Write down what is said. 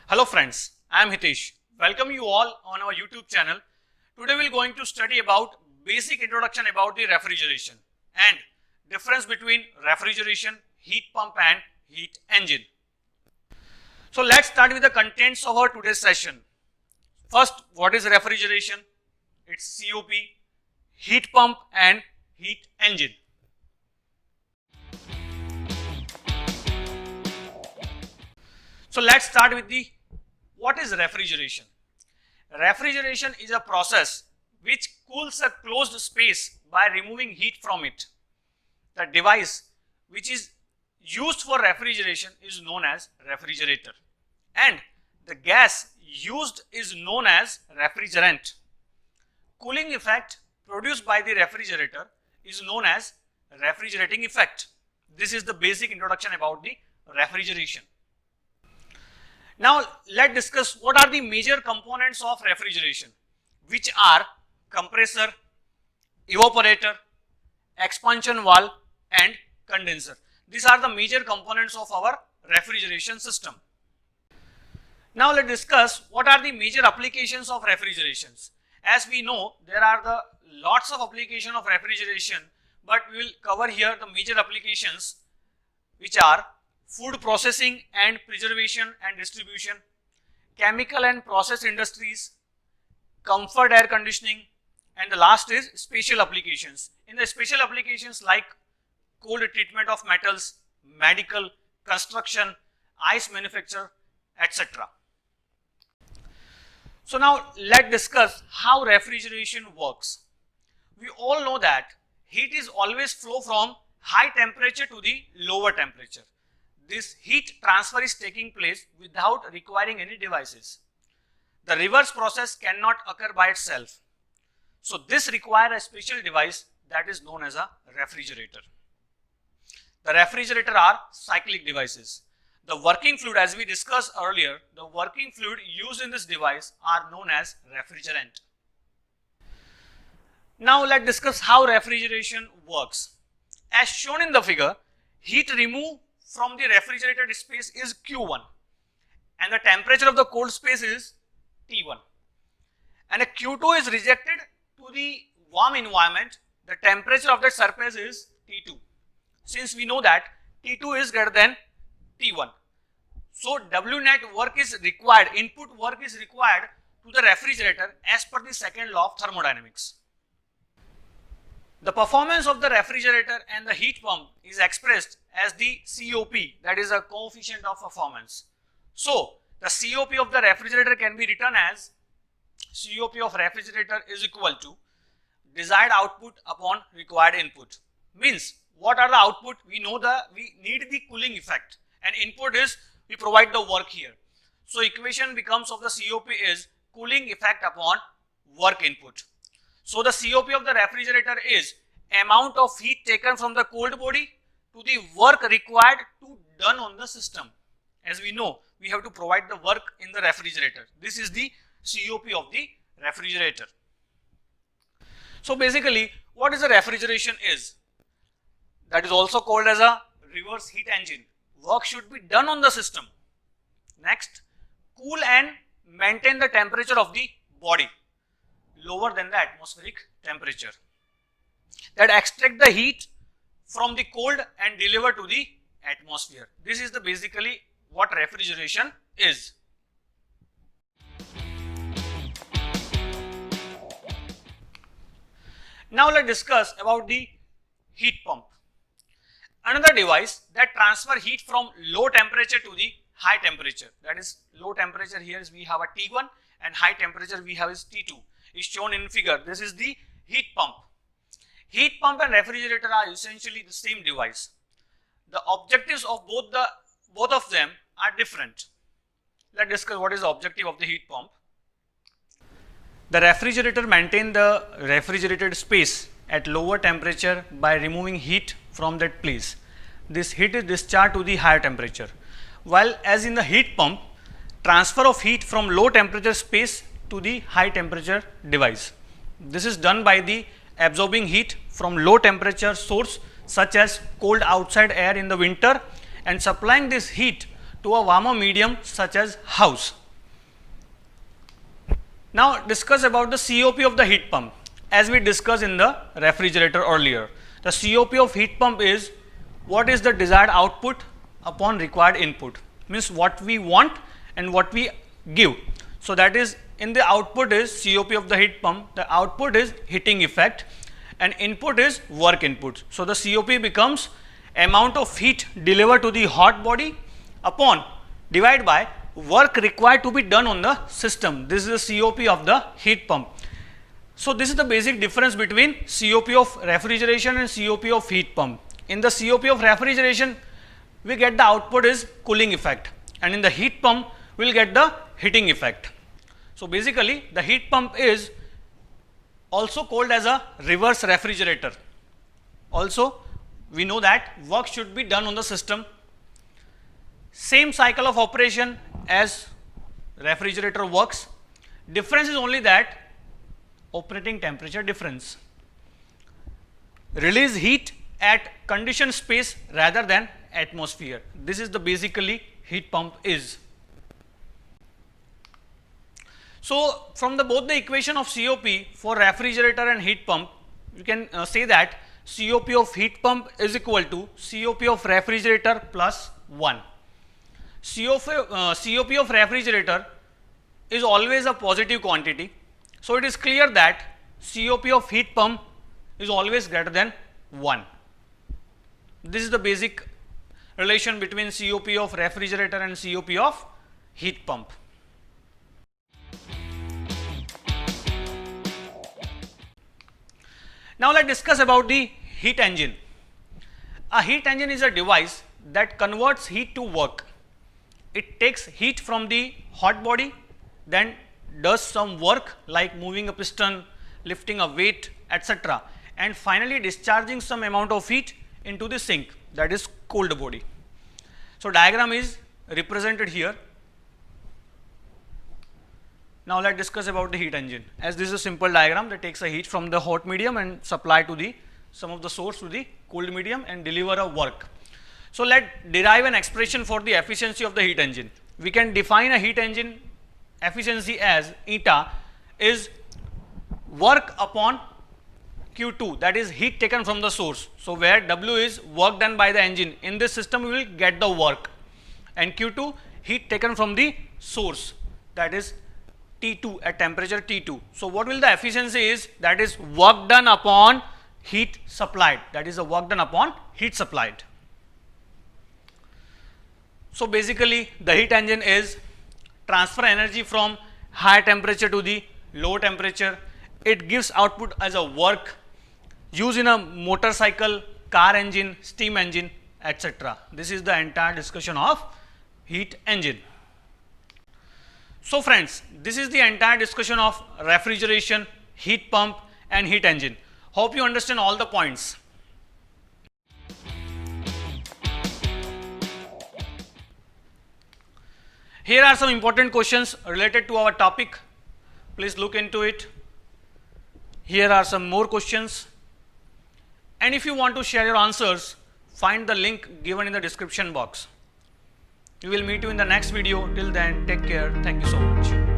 Hello friends, I am Hitesh. Welcome you all on our YouTube channel. Today we are going to study about basic introduction about the refrigeration and difference between refrigeration, heat pump and heat engine. So let's start with the contents of our today's session. First, what is refrigeration? It's COP, heat pump and heat engine. So let's start with the what is refrigeration? Refrigeration is a process which cools a closed space by removing heat from it. The device which is used for refrigeration is known as refrigerator, and the gas used is known as refrigerant. Cooling effect produced by the refrigerator is known as refrigerating effect. This is the basic introduction about the refrigeration. Now let's discuss what are the major components of refrigeration, which are compressor, evaporator, expansion valve and condenser. These are the major components of our refrigeration system. Now let's discuss what are the major applications of refrigerations. As we know, there are the lots of application of refrigeration, but we will cover here the major applications, which are food processing and preservation and distribution, chemical and process industries, comfort air conditioning, and the last is special applications. In the special applications like cold treatment of metals, medical, construction, ice manufacture, etc. So now let's discuss how refrigeration works. We all know that heat is always flow from high temperature to the lower temperature. This heat transfer is taking place without requiring any devices. The reverse process cannot occur by itself. So this requires a special device that is known as a refrigerator. The refrigerator are cyclic devices. The working fluid, as we discussed earlier, the working fluid used in this device are known as refrigerant. Now let's discuss how refrigeration works. As shown in the figure, heat removed from the refrigerated space is Q1 and the temperature of the cold space is T1, and a Q2 is rejected to the warm environment. The temperature of that surface is T2. Since we know that T2 is greater than T1, so W net work is required, input work is required to the refrigerator as per the second law of thermodynamics. The performance of the refrigerator and the heat pump is expressed as the COP, that is a coefficient of performance. So the COP of the refrigerator can be written as COP of refrigerator is equal to desired output upon required input. Means what are the output? We know we need the cooling effect, and input is we provide the work here. So equation becomes of the COP is cooling effect upon work input. So the COP of the refrigerator is amount of heat taken from the cold body to the work required to done on the system. As we know, we have to provide the work in the refrigerator. This is the COP of the refrigerator. So basically, what is a refrigeration is? That is also called as a reverse heat engine. Work should be done on the system. Next, cool and maintain the temperature of the body lower than the atmospheric temperature. That extract the heat from the cold and deliver to the atmosphere. This is the basically what refrigeration is. Now let's discuss about the heat pump. Another device that transfer heat from low temperature to the high temperature. That is low temperature here is we have a T1 and high temperature we have is T2. Is shown in figure. This is the heat pump. Heat pump and refrigerator are essentially the same device. The objectives of both of them are different. Let's discuss what is the objective of the heat pump. The refrigerator maintains the refrigerated space at lower temperature by removing heat from that place. This heat is discharged to the higher temperature. While as in the heat pump, transfer of heat from low temperature space to the high temperature device. This is done by the absorbing heat from low temperature source such as cold outside air in the winter and supplying this heat to a warmer medium such as house. Now discuss about the COP of the heat pump. As we discussed in the refrigerator earlier, the COP of heat pump is what is the desired output upon required input, means what we want and what we give. So that is, in the output is COP of the heat pump, the output is heating effect and input is work input. So the COP becomes amount of heat delivered to the hot body upon divided by work required to be done on the system. This is the COP of the heat pump. So this is the basic difference between COP of refrigeration and COP of heat pump. In the COP of refrigeration, we get the output is cooling effect, and in the heat pump, we will get the heating effect. So basically, the heat pump is also called as a reverse refrigerator. Also, we know that work should be done on the system. Same cycle of operation as refrigerator works. Difference is only that operating temperature difference. Release heat at conditioned space rather than atmosphere. This is the basically heat pump is. So from the both the equation of COP for refrigerator and heat pump, you can say that COP of heat pump is equal to COP of refrigerator plus 1. COP of refrigerator is always a positive quantity. So it is clear that COP of heat pump is always greater than 1. This is the basic relation between COP of refrigerator and COP of heat pump. Now let's discuss about the heat engine. A heat engine is a device that converts heat to work. It takes heat from the hot body, then does some work like moving a piston, lifting a weight, etc., and finally discharging some amount of heat into the sink, that is cold body. So diagram is represented here. Now let's discuss about the heat engine. As this is a simple diagram that takes a heat from the hot medium and supply to the some of the source to the cold medium and deliver a work. So let's derive an expression for the efficiency of the heat engine. We can define a heat engine efficiency as eta is work upon Q2, that is heat taken from the source. So where W is work done by the engine, in this system we will get the work, and Q2 heat taken from the source, that is T2 at temperature T2. So what will the efficiency is, that is work done upon heat supplied, that is the work done upon heat supplied. So basically the heat engine is transfer energy from high temperature to the low temperature. It gives output as a work used in a motorcycle, car engine, steam engine, etc. This is the entire discussion of heat engine. So friends, this is the entire discussion of refrigeration, heat pump and heat engine. Hope you understand all the points. Here are some important questions related to our topic. Please look into it. Here are some more questions. And if you want to share your answers, find the link given in the description box. We will meet you in the next video. Till then, take care. Thank you so much.